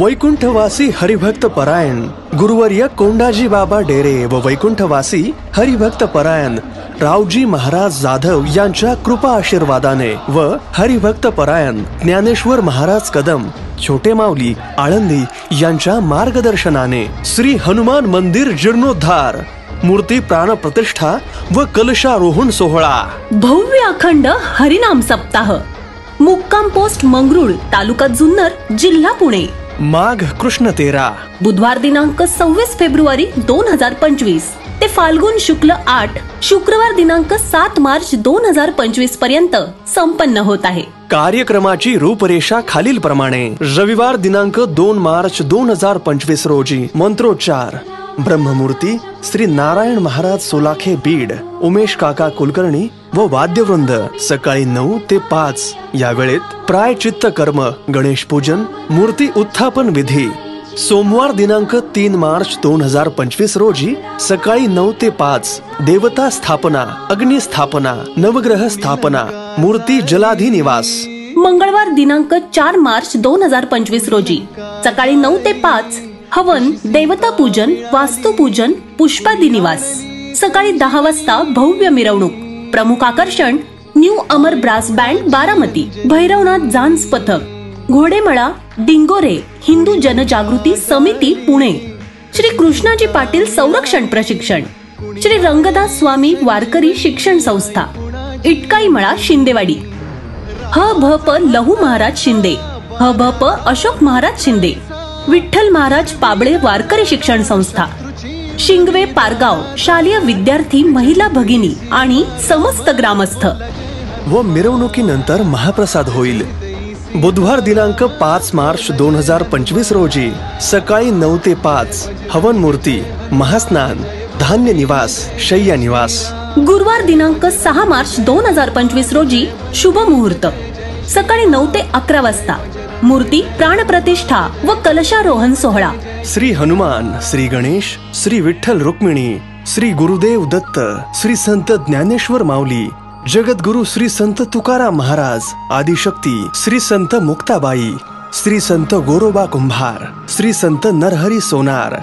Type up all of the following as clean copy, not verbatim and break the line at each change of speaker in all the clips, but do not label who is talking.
वैकुंठवासी हरिभक्त परायण गुरुवर्य कोंडाजी बाबा डेरे व वैकुंठवासी हरिभक्त परायण रावजी महाराज जाधव यांच्या कृपा आशीर्वादाने व हरिभक्त परायण ज्ञानेश्वर महाराज कदम छोटे माऊली आळंदी यांच्या मार्गदर्शनाने श्री हनुमान मंदिर जीर्णोद्धार मूर्ती प्राण प्रतिष्ठा व कलशारोहण सोहळा
भव्य अखंड हरिनाम सप्ताह मुक्काम पोस्ट मंगरुळ तालुका जुन्नर जिल्हा पुणे
माघ कृष्ण 13
बुधवार दिनांक 26 फेब्रुवारी 2025 ते फाल्गुन शुक्ल 8 शुक्रवार दिनांक 7 मार्च 2025 पर्यंत संपन्न होत आहे।
कार्यक्रमाची रूपरेषा खालील प्रमाणे रविवार दिनांक 2 मार्च 2025 रोजी मंत्रोच्चार ब्रह्ममूर्ती श्री नारायण महाराज सोलाखे बीड उमेश काका कुलकर्णी व वाद्यवृंद सकाळी 9 ते 5 या वेळेत प्रायचित्त कर्म गणेश पूजन मूर्ती उत्थापन विधी। सोमवार दिनांक 3 मार्च 2025 रोजी सकाळी 9 ते 5 देवता स्थापना अग्नि स्थापना नवग्रह स्थापना मूर्ती जलाधी निवास।
मंगळवार दिनांक 4 मार्च 2025 रोजी सकाळी 9 ते 5 हवन देवता पूजन वास्तुपूजन पुष्पादी निवास। सकाळी 10 वाजता भव्य मिरवणूक प्रमुख आकर्षण new Amar brass band Baramati Bhairavnath जान्स पथक घोडेमळा डिंगोरे हिंदू जनजागृती समिती पुणे श्री कृष्णाजी पाटील संरक्षण प्रशिक्षण श्री रंगदास स्वामी वारकरी शिक्षण संस्था इटकाई मळा शिंदेवाडी ह भ प लहू महाराज शिंदे ह भ प अशोक महाराज शिंदे विठ्ठल महाराज पाबळे वारकरी शिक्षण संस्था शिंगवे पारगाव शालेय विद्यार्थी महिला भगिनी आणि समस्त ग्रामस्थ
व मिरवणुकीनंतर महाप्रसाद होईल। बुधवार दिनांक 5 मार्च 2025 रोजी सकाळी 9 ते 5 हवन मूर्ती महास्नान धान्य निवास शय्या निवास।
गुरुवार दिनांक 6 मार्च 2025 रोजी शुभ मुहूर्त सकाळी 9 ते 11 वाजता मूर्ती प्राणप्रतिष्ठा व कलशारोहण सोहळा।
श्री हनुमान श्री गणेश श्री विठ्ठल रुक्मिणी श्री गुरुदेव दत्त श्री संत ज्ञानेश्वर माऊली जगद्गुरु श्री संत तुकाराम महाराज आदिशक्ती श्री संत मुक्ताबाई श्री संत गोरोबा कुंभार श्री संत नरहरी सोनार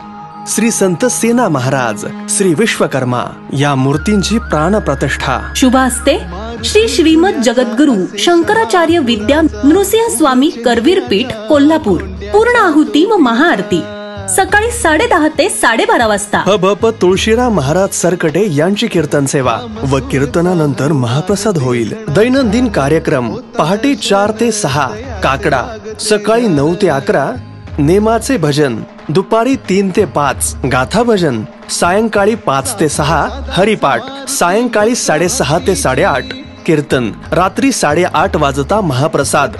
श्री संत सेना महाराज श्री विश्वकर्मा या मूर्तींची प्राणप्रतिष्ठा। शुभ हस्ते श्री श्रीमद जगद्गुरु शंकराचार्य विद्या नृसिंह स्वामी करवीर पीठ कोल्हापूर पूर्ण आहुती व महाआरती सकाळी 10:30 ते 12:30 वाजता। हबप तुळशीराम महाराज सरकटे यांची कीर्तन सेवा व कीर्तनानंतर महाप्रसाद होईल। दैनंदिन कार्यक्रम पहाटे 4 ते 6 काकडा सकाळी 9 ते 11 नेमाचे भजन दुपारी 3 ते 5 गाथा भजन सायंकाळी 5 ते 6 हरिपाठ सायंकाळी 6:30 ते 8:30 कीर्तन रात्री 8:30 वाजता महाप्रसाद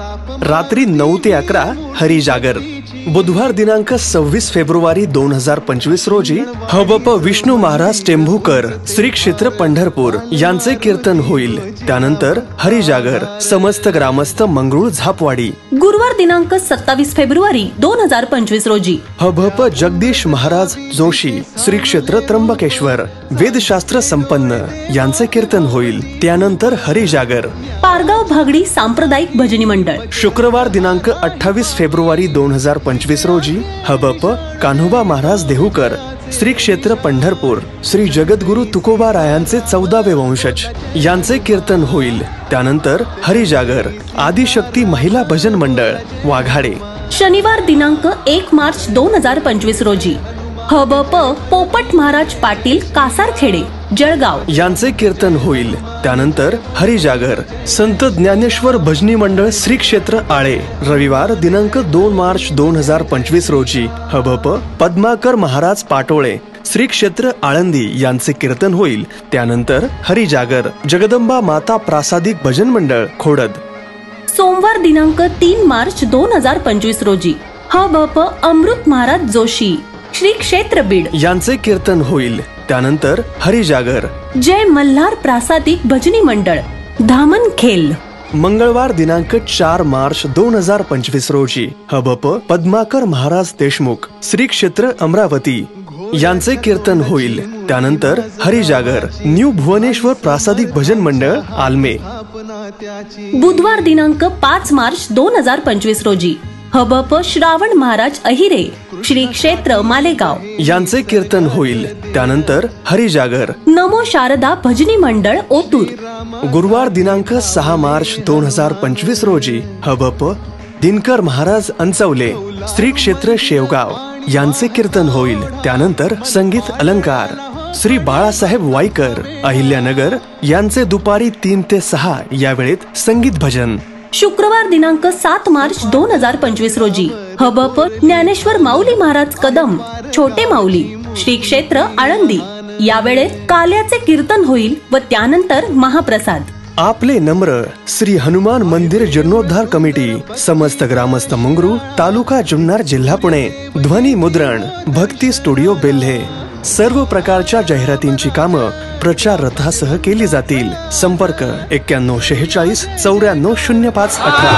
रात्री 9 ते 11 हरिजागर। बुधवार दिनांक 26 फेब्रुवारी 2025 रोजी हबप विष्णू महाराज टेंभूकर श्री क्षेत्र पंढरपूर यांचे कीर्तन होईल। त्यानंतर हरिजागर समस्त ग्रामस्थ मंगरुळ झापवाडी।
गुरुवार दिनांक 27 फेब्रुवारी 2025 रोजी
हबप जगदीश महाराज जोशी श्री क्षेत्र त्र्यंबकेश्वर वेदशास्त्र संपन्न यांचे कीर्तन होईल। त्यानंतर हरिजागर
पारगाव भागडी सांप्रदायिक भजनी मंडळ।
शुक्रवार दिनांक 28 फेब्रुवारी 2025 रोजी हबप कान्होबा महाराज देहूकर श्री क्षेत्र पंढरपूर श्री जगद्गुरु तुकोबा रायांचे 14वे वंशज यांचे कीर्तन होईल। त्यानंतर हरिजागर आदिशक्ती महिला भजन मंडळ वाघाडे।
शनिवार दिनांक 1 मार्च 2025 रोजी हबप पोपट महाराज पाटील कासारखेडे जळगाव
यांचे कीर्तन होईल। त्यानंतर हरिजागर संत ज्ञानेश्वर भजनी मंडळ श्री क्षेत्र आळे। रविवार दिनांक 2 मार्च 2025 रोजी हबप पद्माकर महाराज पाटोळे श्री क्षेत्र आळंदी यांचे कीर्तन होईल। त्यानंतर हरिजागर जगदंबा माता प्रासादिक भजन मंडळ खोडद।
सोमवार दिनांक 3 मार्च 2025 रोजी हबप अमृत महाराज जोशी श्री क्षेत्र बीड
यांचे कीर्तन होईल। त्यानंतर हरिजागर
जय मल्हार प्रासादिक भजनी मंडळ धामनखेल।
मंगळवार दिनांक 4 मार्च 2025 रोजी हबप पद्माकर महाराज देशमुख श्री क्षेत्र अमरावती यांचे कीर्तन होईल। त्यानंतर हरिजागर न्यू भुवनेश्वर प्रासादिक भजन मंडळ आलमे।
बुधवार दिनांक 5 मार्च 2025 रोजी हबप श्रावण महाराज अहिरे, श्री क्षेत्र मालेगाव
यांचे कीर्तन होईल. त्यानंतर हरिजागर.
नमो शारदा भजनी मंडळ ओतूर.
गुरुवार दिनांक 6 मार्च 2025 रोजी हबप दिनकर महाराज अंचवले, श्री क्षेत्र शेवगाव यांचे कीर्तन होईल. त्यानंतर संगीत अलंकार श्री बाळासाहेब वाईकर अहिल्यानगर यांचे दुपारी 3 ते 6 या वेळेत संगीत भजन.
शुक्रवार दिनांक 7 मार्च 2025 रोजी हबप ज्ञानेश्वर माऊली महाराज कदम छोटे माऊली, श्री क्षेत्र आळंदी या वेळेत काल्याचे कीर्तन होईल व त्यानंतर महाप्रसाद.
आपले नम्र श्री हनुमान मंदिर जीर्णोद्धार कमिटी, समस्त ग्रामस्थ मुंगरू, तालुका जुन्नर, जिल्हा पुणे. ध्वनी मुद्रण भक्ती स्टुडिओ बेल्हे. सर्व प्रकारच्या जाहिरातींची कामं प्रचार रथासह केली जातील. संपर्क 9146 9405 18.